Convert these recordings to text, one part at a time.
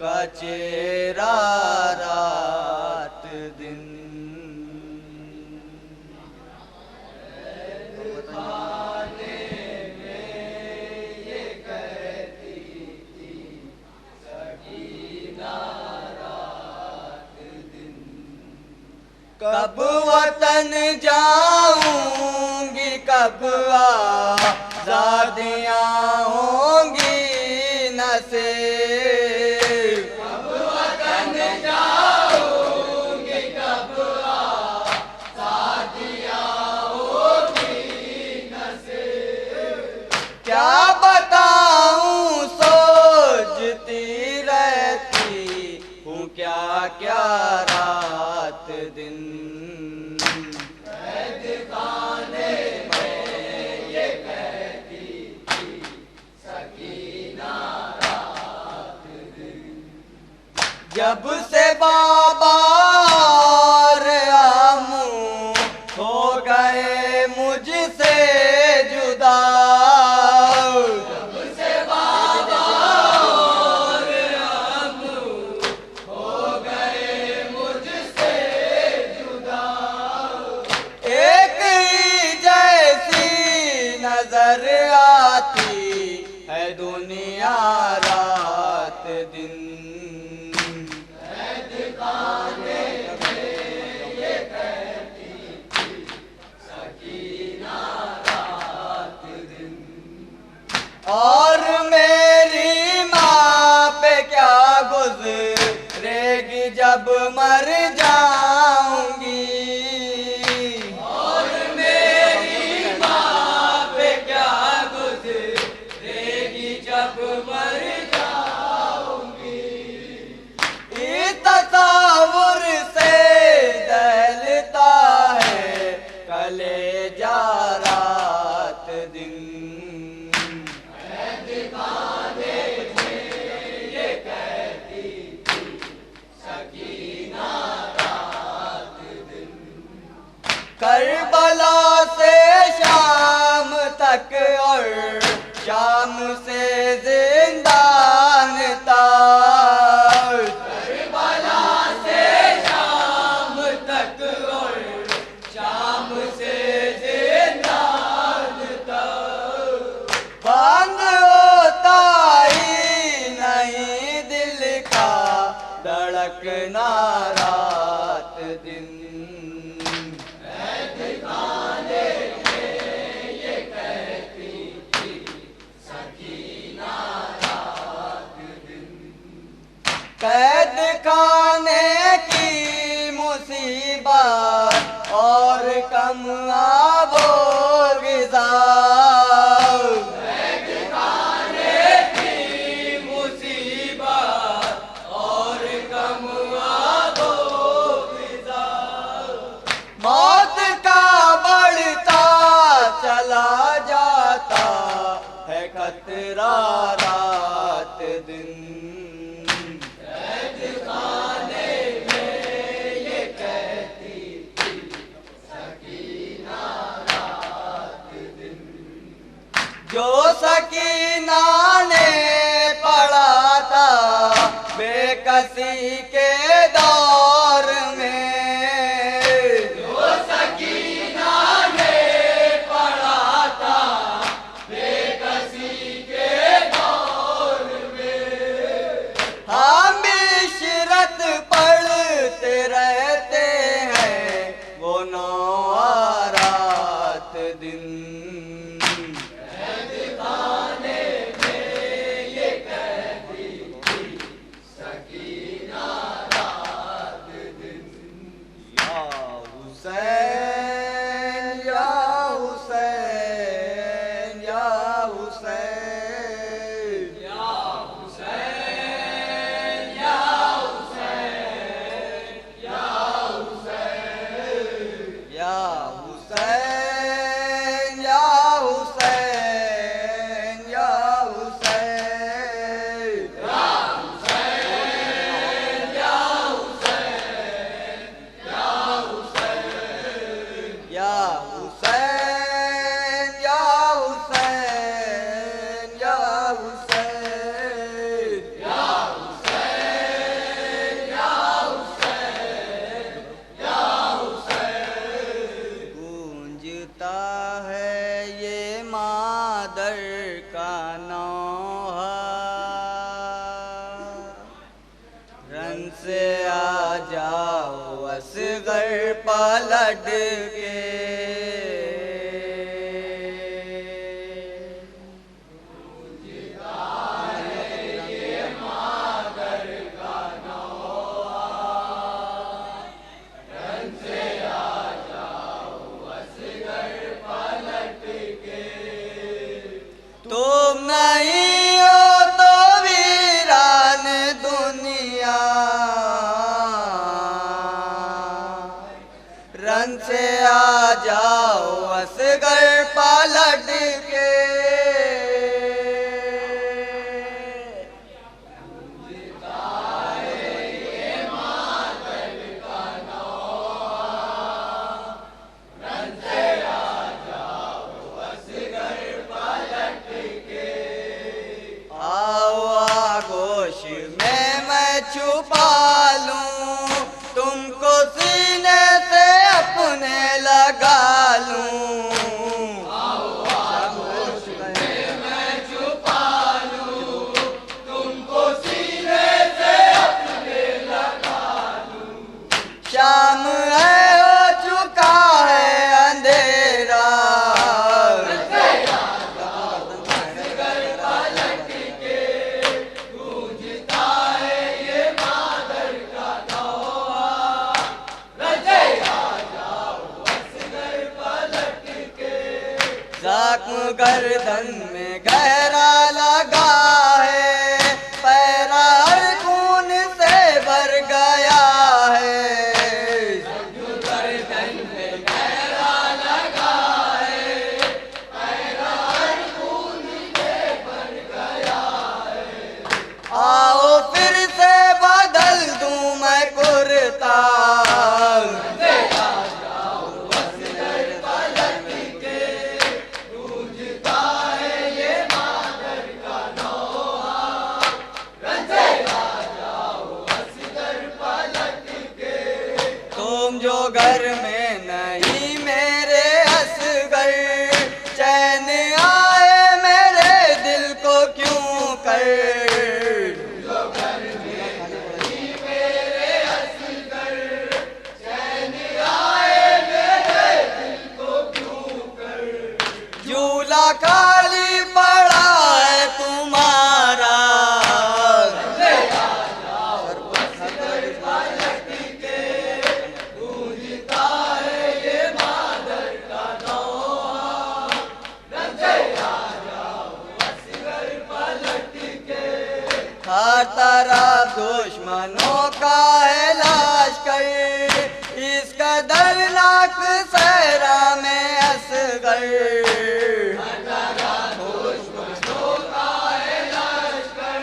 का चेहरा रात दिन। कब वतन जाऊंगी, कब आज़ादियाँ होंगी नसीब। कब वतन जाऊंगी, कब आज़ादियाँ होंगी नसीब। क्या बताऊं सोचती रहती हूँ क्या क्या रात दिन। जब से बाबा और आमू हो गए मुझसे जुदा। जब से बाबा और आमू हो गए मुझसे जुदा। एक ही जैसी नजर आती है दुनिया रात दिन। और मेरी माँ पे क्या गुजरेगी जब मर जाऊंगी। और मेरी माँ पे क्या गुजरेगी जब मर जाऊंगी। इस तस्वीर से दहलता है कलेजा रात दिन। करबला से शाम तक और शाम से जिंदान तक। करबला से शाम तक और शाम से जिंदान तक। बंद होता ही नहीं दिल का धड़कना रात दिन। कैद खाने की मुसीबत और कम आबो गिज़ा। कैद खाने की मुसीबत और कम आबो गिज़ा। मौत का बढ़ता चला जाता है खतरा रात दिन। जो सकीना ने पढ़ा था बेकसी के दौर में। जो सकीना ने पढ़ा था बेकसी के दौर में। हम इशरत पढ़ते रहते हैं वो नौ रात दिन। सकीना आओ फिर से बदल दूं मैं कुर्ता। तुम जो घर में नहीं मेरे असगर, चैन आए मेरे दिल को क्यों कर। जो घर में नहीं मेरे असगर, चैन आए मेरे दिल को क्यों कर। झूला खाली पड़ा है तुम्हारा, हर तरफ दुश्मनों का है लश्कर, इस कदरनाक सहरा में असगर। हर तरफ दुश्मनों का है लश्कर,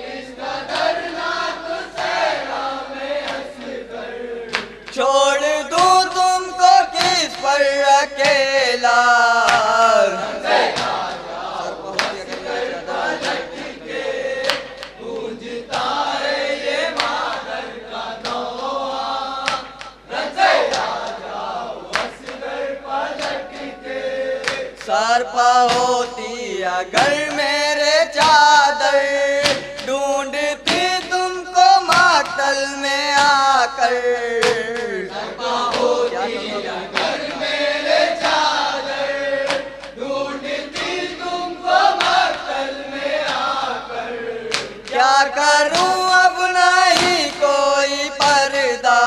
इस कदरनाक सहरा में असगर। छोड़ दूं तुमको किस पर अकेला, सर पर होती अगर मेरे चादर, ढूंढती तुमको मातल में आकर। सर पर होती अगर मेरे चादर, ढूंढती तुमको मातल में आकर। क्या करूं अब नहीं कोई पर्दा,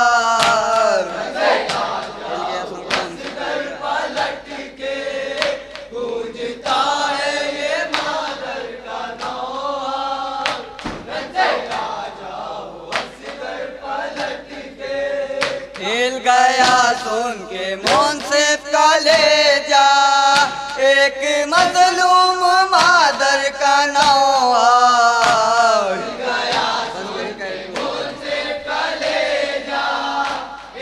हिल गया सुन के मुंसिफ कलेजा, एक मजलूम मादर का नौआ। हिल गया सुन के मुंसिफ कलेजा,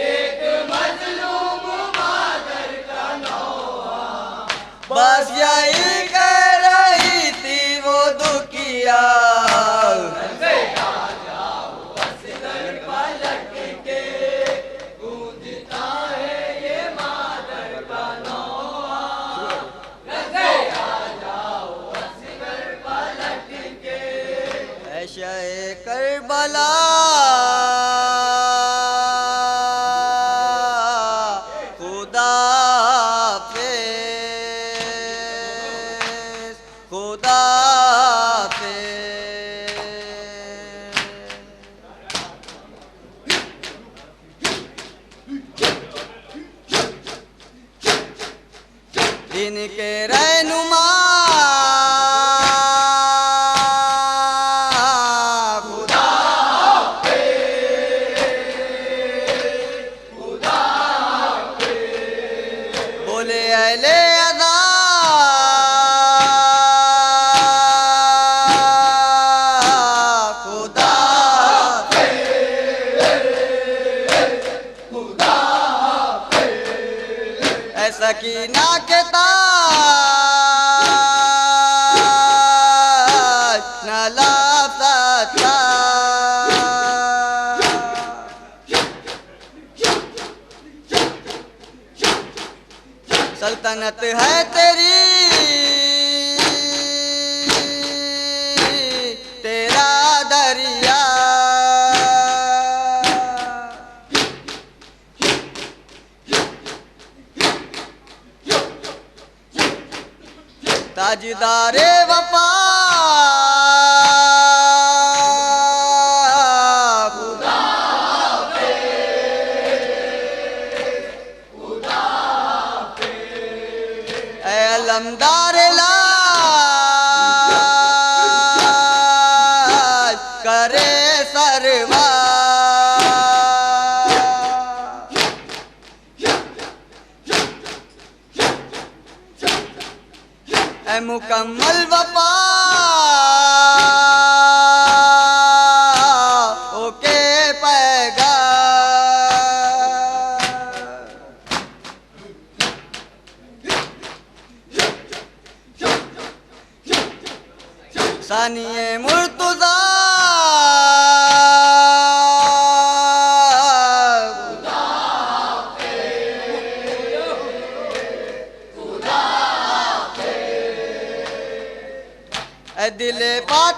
एक मजलूम मादर का नौआ। बस यही कह रही थी वो दुखिया, शाए करबला खुदा हाफिज़, खुदा हाफिज़। दिन के रहनुमा सकीना के ताज न लाफता, सल्तनत है तेरी तेरा दरिया। ताजदारे वफा खुदा ऐ अलमदार लाज करे सरवा। मुकम्मल वफा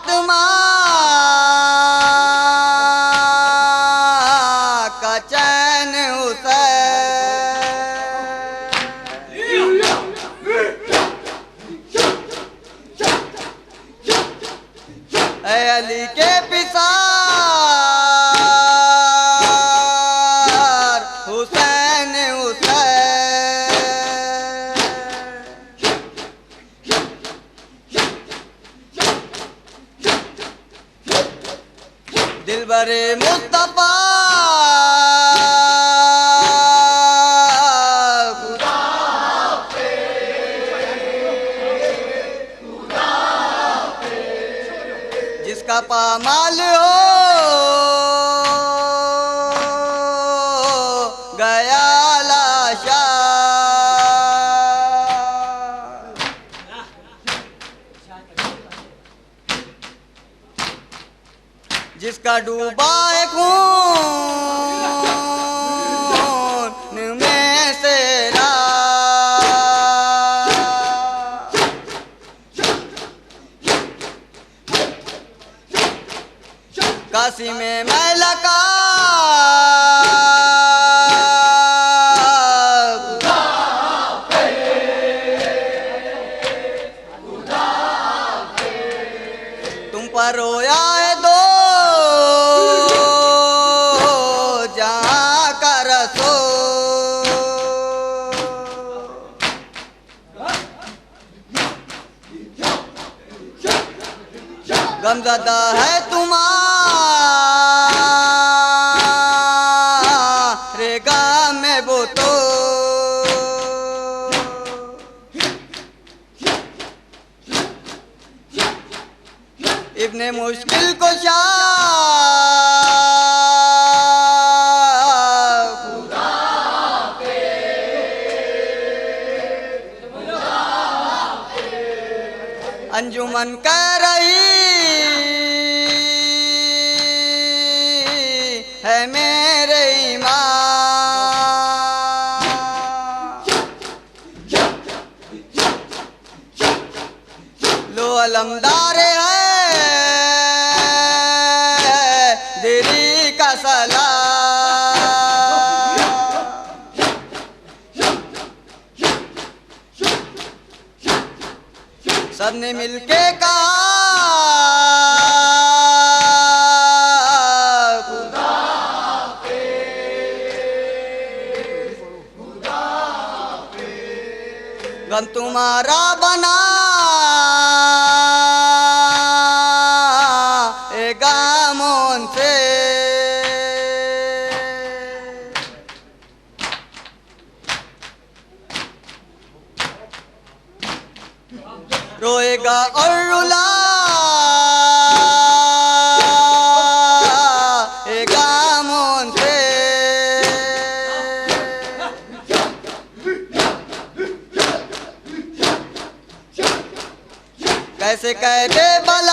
आत्मा का चैन उसे ऐ अली के पिसार हुसैन दिलबरे मुस्तफा जिसका पामाल हो गया लाशा जिसका डूबा है खून में से काशी में मैला का तुम पर रोया है दो जहां का रसो गमज़दा है तुम्हारे गाम में वो तो इब्ने मुश्किल को अंजुमन कह रही है मेरे ईमान लो अलमदार है दिली का सलाम सबने मिलके कहा गम तुम्हारा बना ए गामों से रोएगा और रुला ए गामों से कैसे कह दे बला